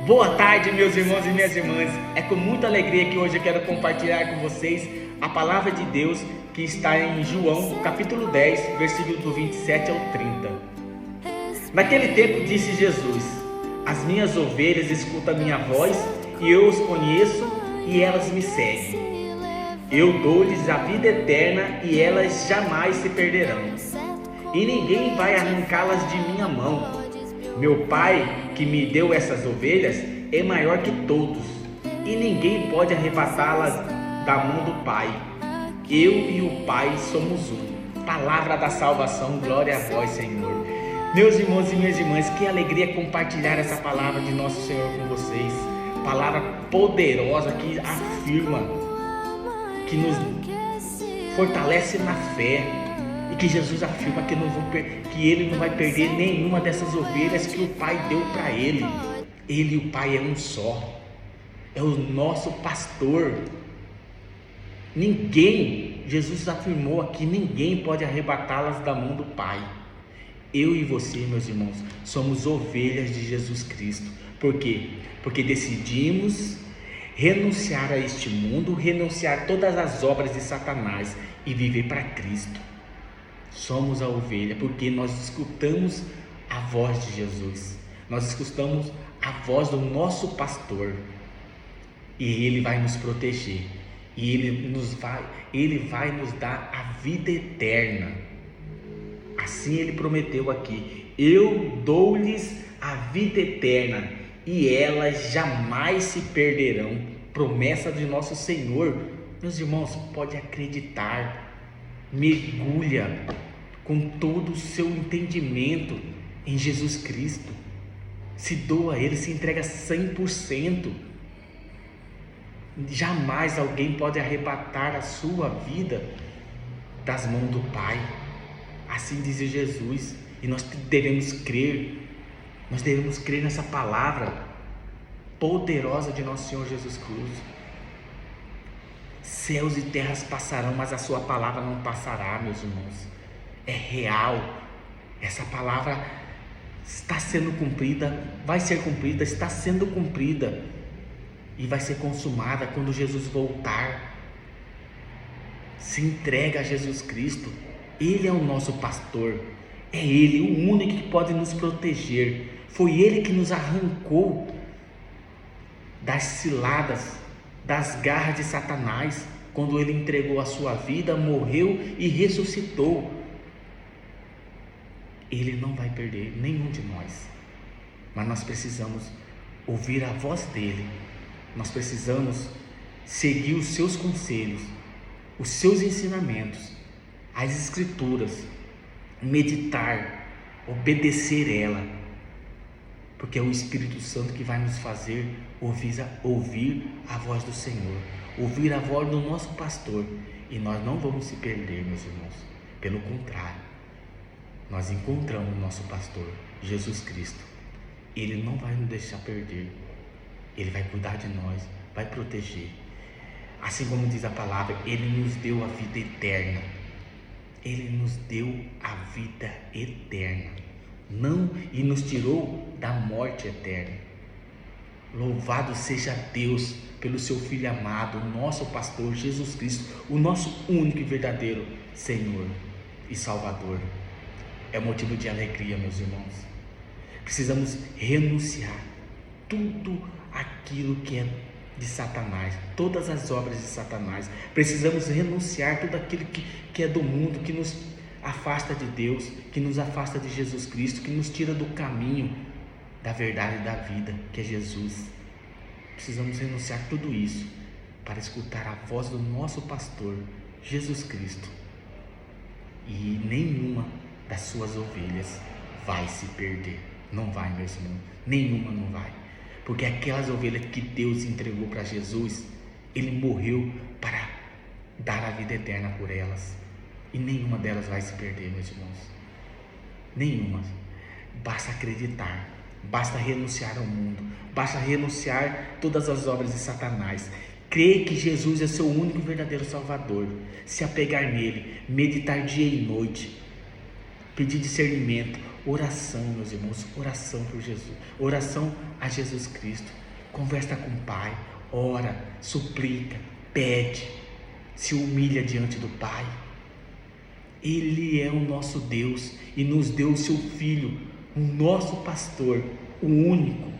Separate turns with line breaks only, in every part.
Boa tarde, meus irmãos e minhas irmãs. É com muita alegria que hoje eu quero compartilhar com vocês a palavra de Deus que está em João, capítulo 10, versículo do 27 ao 30. Naquele tempo disse Jesus: as minhas ovelhas escutam a minha voz e eu os conheço e elas me seguem. Eu dou-lhes a vida eterna e elas jamais se perderão. E ninguém vai arrancá-las de minha mão. Meu Pai, que me deu essas ovelhas, é maior que todos, e ninguém pode arrebatá-las da mão do Pai. Eu e o Pai somos um. Palavra da salvação, glória a vós, Senhor. Meus irmãos e minhas irmãs, que alegria compartilhar essa palavra de nosso Senhor com vocês. Palavra poderosa que afirma, que nos fortalece na fé. E que Jesus afirma que Ele não vai perder nenhuma dessas ovelhas que o Pai deu para Ele. Ele e o Pai é um só. É o nosso pastor. Jesus afirmou aqui, ninguém pode arrebatá-las da mão do Pai. Eu e você, meus irmãos, somos ovelhas de Jesus Cristo. Por quê? Porque decidimos renunciar a este mundo, renunciar a todas as obras de Satanás e viver para Cristo. Somos a ovelha porque nós escutamos a voz de Jesus, nós escutamos a voz do nosso pastor e Ele vai nos proteger e Ele vai nos dar a vida eterna. Assim Ele prometeu aqui: eu dou-lhes a vida eterna e elas jamais se perderão. Promessa de nosso Senhor. Meus irmãos, pode acreditar. Mergulha com todo o seu entendimento em Jesus Cristo. Se doa a Ele, se entrega 100%. Jamais alguém pode arrebatar a sua vida das mãos do Pai. Assim diz Jesus. E nós devemos crer. Nós devemos crer nessa palavra poderosa de nosso Senhor Jesus Cristo. Céus e terras passarão, mas a sua palavra não passará, meus irmãos. É real. Essa palavra está sendo cumprida, vai ser cumprida, está sendo cumprida e vai ser consumada quando Jesus voltar. Se entrega a Jesus Cristo. Ele é o nosso pastor. É Ele, o único que pode nos proteger. Foi Ele que nos arrancou das ciladas, das garras de Satanás, quando Ele entregou a sua vida, morreu e ressuscitou. Ele não vai perder nenhum de nós, mas nós precisamos ouvir a voz dEle, nós precisamos seguir os seus conselhos, os seus ensinamentos, as escrituras, meditar, obedecer ela, porque é o Espírito Santo que vai nos fazer ouvir a voz do Senhor, ouvir a voz do nosso pastor, e nós não vamos se perder, meus irmãos. Pelo contrário, nós encontramos o nosso pastor, Jesus Cristo. Ele não vai nos deixar perder. Ele vai cuidar de nós, vai proteger. Assim como diz a palavra, Ele nos deu a vida eterna. Ele nos deu a vida eterna. E nos tirou da morte eterna. Louvado seja Deus pelo seu Filho amado, o nosso pastor Jesus Cristo, o nosso único e verdadeiro Senhor e Salvador. É motivo de alegria, meus irmãos. Precisamos renunciar tudo aquilo que é de Satanás, todas as obras de Satanás. Precisamos renunciar tudo aquilo que é do mundo, que nos afasta de Deus, que nos afasta de Jesus Cristo, que nos tira do caminho da verdade e da vida, que é Jesus. Precisamos renunciar tudo isso para escutar a voz do nosso pastor, Jesus Cristo. E nenhuma das suas ovelhas vai se perder. Não vai, meus irmãos. Nenhuma não vai. Porque aquelas ovelhas que Deus entregou para Jesus, Ele morreu para dar a vida eterna por elas. E nenhuma delas vai se perder, meus irmãos. Nenhuma. Basta acreditar. Basta renunciar ao mundo. Basta renunciar todas as obras de Satanás. Crer que Jesus é seu único e verdadeiro Salvador. Se apegar nele. Meditar dia e noite. Pedir discernimento. Oração, meus irmãos, oração por Jesus, oração a Jesus Cristo. Conversa com o Pai, ora, suplica, pede, se humilha diante do Pai. Ele é o nosso Deus e nos deu o seu Filho, o nosso pastor, o único,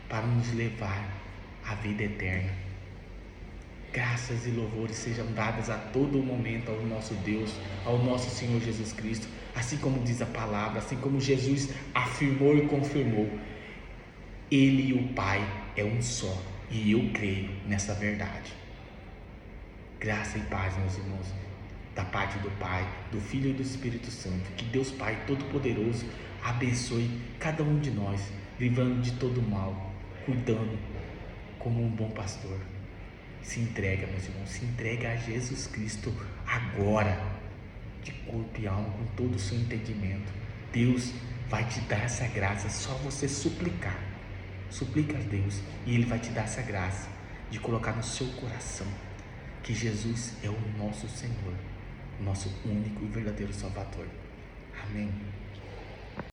para nos levar à vida eterna. Graças e louvores sejam dadas a todo momento ao nosso Deus, ao nosso Senhor Jesus Cristo, assim como diz a palavra, assim como Jesus afirmou e confirmou. Ele e o Pai é um só, e eu creio nessa verdade. Graça e paz, meus irmãos, da parte do Pai, do Filho e do Espírito Santo. Que Deus Pai Todo-Poderoso abençoe cada um de nós, livrando de todo mal, cuidando como um bom pastor. Se entrega, meus irmãos, se entrega a Jesus Cristo agora, de corpo e alma, com todo o seu entendimento. Deus vai te dar essa graça, só você suplicar. Suplica a Deus e Ele vai te dar essa graça de colocar no seu coração que Jesus é o nosso Senhor, nosso único e verdadeiro Salvador. Amém.